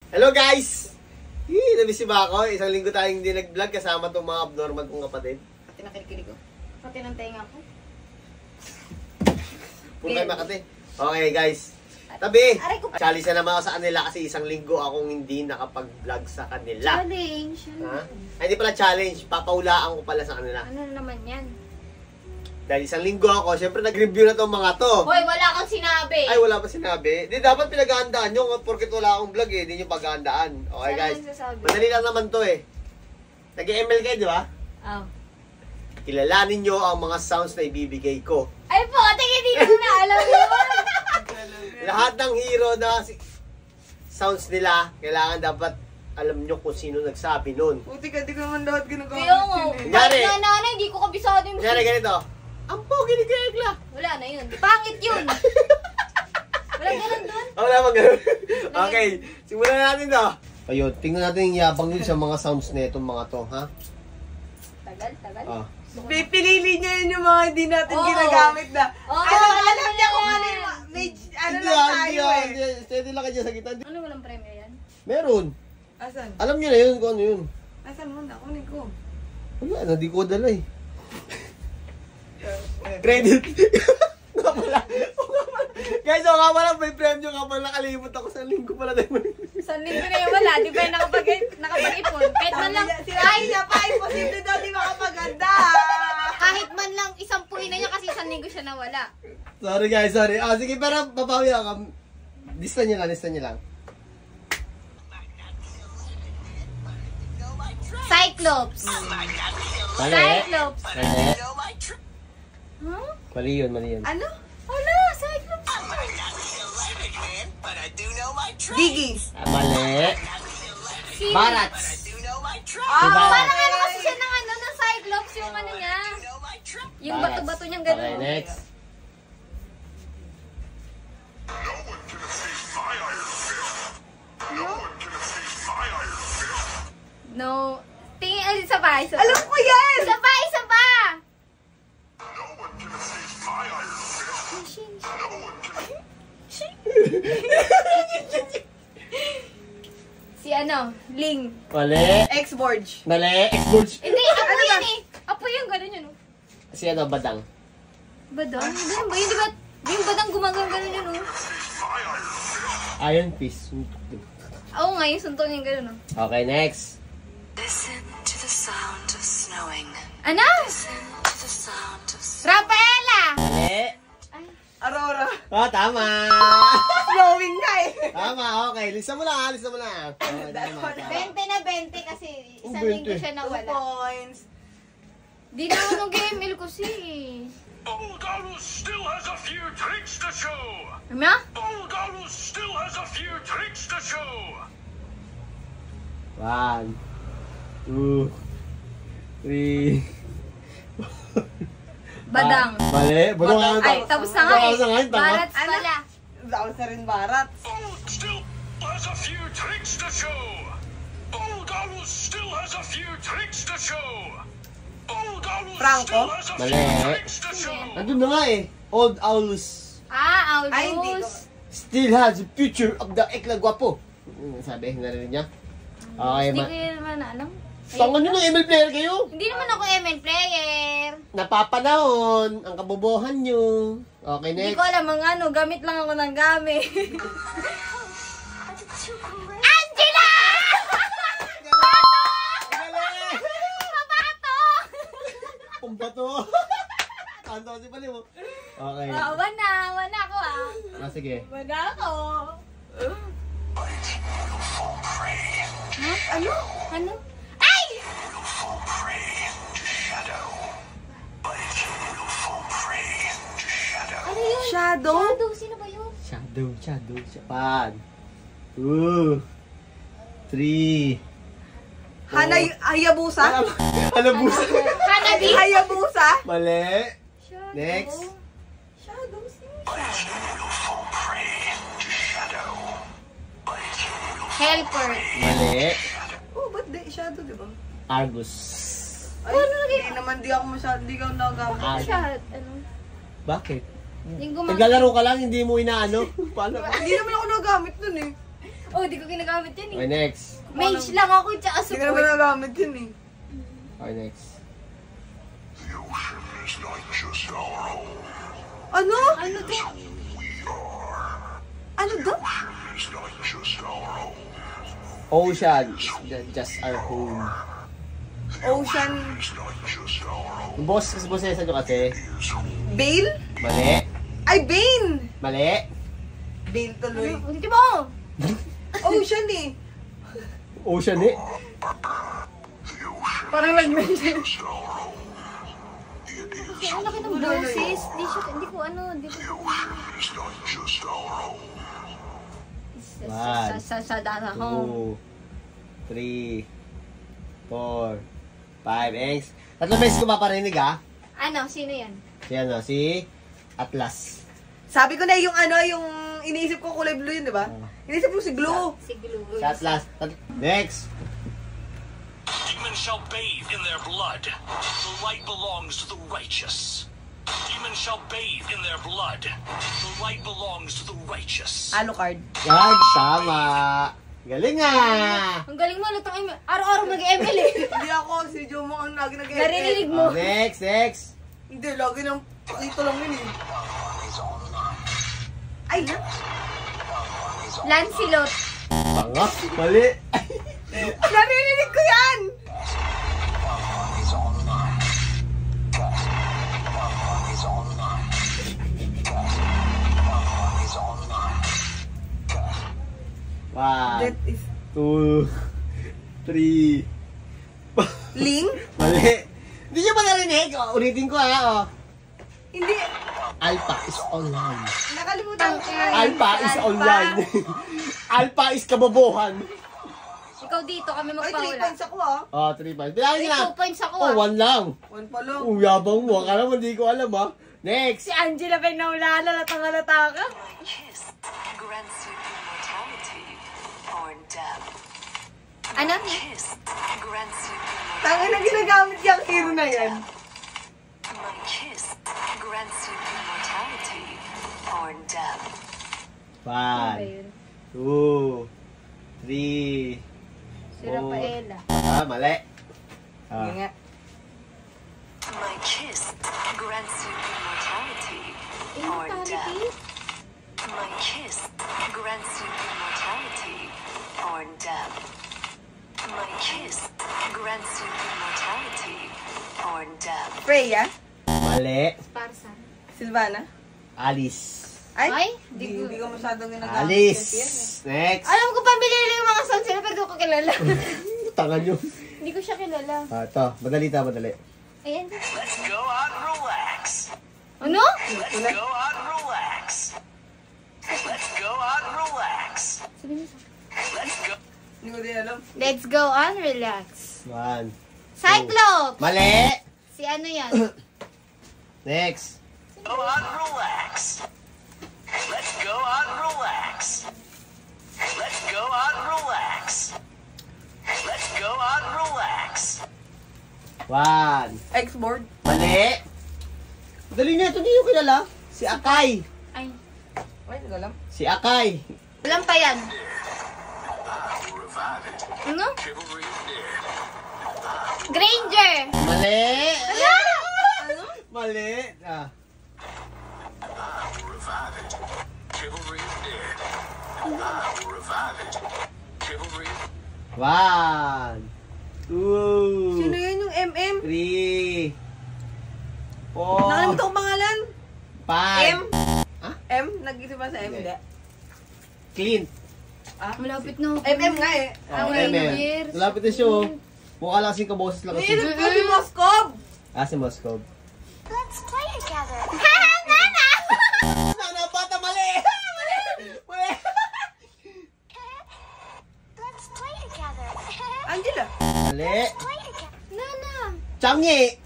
Hello guys! Nabisi ba ako? Isang linggo tayong hindi nag-vlog kasama itong mga abnormal kong kapatid. Pati ng kilikili ko. Pati ng tenga ko. Puro kayo makati. Okay guys. Tabi! Challenge na naman ako sa kanila kasi isang linggo akong hindi nakapag-vlog sa kanila. Challenge. Ha? Ay, hindi pala challenge. Papaulaan ko pala sa kanila. Ano naman yan? Dahil isang linggo ako, syempre nag-review na itong mga to. Hoy, wala kang sinabi. Ay, wala pa sinabi. Di dapat pinag-aandaan nyo porket wala akong vlog eh. Hindi nyo pag-aandaan. Okay guys. Madali lang naman to eh. Nag-ML kayo, di ba? Oh. Kilalanin nyo ang mga sounds na ibibigay ko. Ay po, hindi ko na alam yun. Lahat ng hero na sounds nila, kailangan dapat alam nyo kung sino nagsabi nun. Puti ka, di ko naman lahat ginagawa. Kaya nga, Kunyari. kahit nanay, hindi ko kabisado yung... Kunyari ganito. Ang pogi ni Kegla. Wala na yun. Pangit yun. Wala ganun doon. Wala bang ganun? Okay, simulan natin to. Ayun, tingnan natin yung yabang yun sa mga sounds na itong mga to, ha? Tagal. Ah. Pinili niya yun yung mga hindi natin Oo. ginagamit na. Oo, alam niya kung yan. ano yung may ano Hindi lang ah, tayo hindi. Steady lang kayo sa gitna. Ano walang premyo yan? Meron. Asan? Alam nyo na yun kung ano yun. Asan mo na? Kunin ko. Wala na, di ko dala eh. Credit. Nga pala. Guys, o nga pala, may premyo nga pala. Nakalimot ako sa linggo pala. Isang linggo na yung wala. Di ba yung nakapag-ipon? Kahit man lang... Sinabi niya pa, imposible daw di makapaganda. Kahit man lang isang puin na niya kasi isang linggo siya nawala. Sorry guys, sorry. Ah, sige, pero papawi ako. Lista nyo lang. Cyclops. Mali. Cyclops. Mali. Huh? Mali yun. Ano? Wala, Cyclops. Diggy. Mali. Si... Barats. Parang ano kasi siya ng Cyclops yung ano niya. Yung bato-bato niyang gano'n. Okay, next. No. Tingin, isa pa. Alam ko yan! Isa pa. Si ano, Ling. Mali. X-Borge. Mali. X-Bulge. Hindi, apo yan eh. Apo yung gano'n yun. Si ano, Badang. Badang? Hindi ba? Yung di ba? Yung badang gumagano gano'n yun oh. Iron Fist. Oo nga, yung suntok niya gano'n oh. Okay, next. Listen to the sound of snowing. Ano? Listen to the sound of Rafaela! Mali. Ay, Aurora. Oh, tama. Snowing nga eh. Tama, okay. Lista mo lang. Oh, tama. 20 na 20 kasi isang 20. linggo siya 2 nawala. points. Di na ako nag-ML kasi. Bulgarus still has a few tricks to show. Ano? Bulgarus still has a few tricks to show. 1, 2, 3. Badang. Mali. Badang. Ay, tapos na nga eh. Tapos na nga, tama. Barats pala. Daos na rin barat. Still has a few tricks to show. Bulgarus still has a few tricks to show. Bulgarus Franco? still has a Mali. few tricks to show. Andun na nga eh. Old Aulus. Ah, Ay, hindi ko. Aulus. Still has the future of the Ekla Guapo. Sabi, narinig niya. Okay, Hindi ko yun naman alam. Tangan nyo ng ML player kayo. Hindi naman ako ML player. Napapanahon ang kabobohan nyo. Okay, Hindi next. ko alam ang ano, gamit lang ako ng gamit. Angela! Papato! Pumbato. Kanto kasi pala mo. Okay. Wana ako ah. Ah, sige. Wana ako. Huh? Ano? Ano? Ay! Ano yun? Shadow? Shadow? Sino ba yun? Shadow. Japan. 2, 3. Hayabusa? Hanabusa. Hanabi? Hayabusa? Mali. Shadow? Next. Shadow? Sino? Helper. Mali. Oh, ba't di? Shadow, di ba? Argus. Ay, hindi naman di ako masyado, di ka nagamit. Ah. Ano? Bakit? Yung gumamit. Naglalaro ka lang, hindi mo inaano. Paano ba? Hindi naman ako nagamit dun eh. Oh, di ko ginagamit yan Okay, eh. next. Mage lang ako, tsaka Hindi ko naman support. nagamit yun eh. Okay, next. The ocean is not just our home. Ano? Ano to? We are. Ano daw? Ocean is not just our home. Ocean is just our home. Ocean. It's not just our home. Yung boses nyo kasi. It's home. Bale? Mali. Ay, Bane! Mali. Bale tuloy. Hindi mo! Ocean eh. Ocean eh. The ocean Parang lagnan siya. is our home. It is Kaya ang laki ng boses. Hindi ko ano, hindi ko. The ocean is not just our home. One. Sa data home. 2, 3, 4, 5. Engs. 3 beses ko maparinig ha. Ano, sino yan? Si ano, si Atlas. Sabi ko na yung ano, yung iniisip ko kulay blue yun, di ba? Iniisip ko si Glue. Si Glue. Si Atlas. Next. Demons shall bathe in their blood. The light belongs to the righteous. Demons shall bathe in their blood. The light belongs to the righteous. Alucard. Yan, tama. Galing ah. Ang galing mo, lutang araw-araw mag-ML eh. Hindi ako, si Jomo ang lagi nag-ML. Naririnig mo. Oh, next. Hindi, lagi nang dito lang yun eh. Ay, Lancelot. Panga. Mali. naririnig ko yan! One, That is... 2, 3. Ling? Mali. Hindi nyo ba narinig? Oh, ulitin ko ha. Oh. Hindi. Alpha is online. Nakalimutan ko. Alpha is online. Alpha is kabobohan. Ikaw dito, kami Ay, 3 magpahula. points ako ah. Oh, 3 points. Bilangin nyo na. 2 points ako Oh, ah. 1 lang. 1 pa lang. Oh, yabang mo. Akala mo hindi ko alam ha. Next. Si Angela pa yung naulala, latang-halata ka. My kiss grants you immortality or death. Ano? Kiss grants you Tanga na ginagamit yung hero na yan. My kiss grants you immortality or death. 1, 2, 3. Si Rafaela. Ah, mali. Ah. Hindi nga. My kiss grants you immortality or death. Immortality? My kiss grants you immortality or death. My kiss grants you immortality or death. Freya? Mali. Sparsa. Silvana? Alice. Ay, Hindi ko masyadong ginagamit. Alice. kasi yan eh. Next. Alam ko pambili yung mga songs sila, pero di ko kilala. Tanga nyo. Hindi ko siya kilala. Ah, ito. Madali. Ayan. Let's go out and relax. Ano? Let's go out and relax. Let's go out and relax. Sabi niyo sa Let's go. Hindi ko din alam. Let's go on, relax. 1. Cyclops! Mali. Si ano yan? Next. Go out and relax. Let's go out and relax. Let's go out and relax. Let's go out and relax. 1. X-board? Mali. Dali na. Ito hindi nyo kilala. Si Akay. Ay, Ay, hindi ko alam. Si Akay. alam pa yan. Revive it. Ano? Chivalry is dead. Granger! Mali. Ano? Mali. Ah. Revive it. Chivalry is dead. Revive it. Chivalry. 1, 2, Sino yun yung MM? 3, 4, Nakalimutan ko pangalan. 5. M? Ah? M? Nag-isip ba sa M? Hindi. Clint. Malapit na ako. MM nga eh. Oh, Ranger. MM. Malapit na siya oh. Mukha lang kasi kaboses lang kasi. Nilip ko si Moskov! Ah, si Moscow. Let's play together. Nana! Sana bata mali! Mali! Let's play together. Angela. Mali! Play together. Nana! Changi!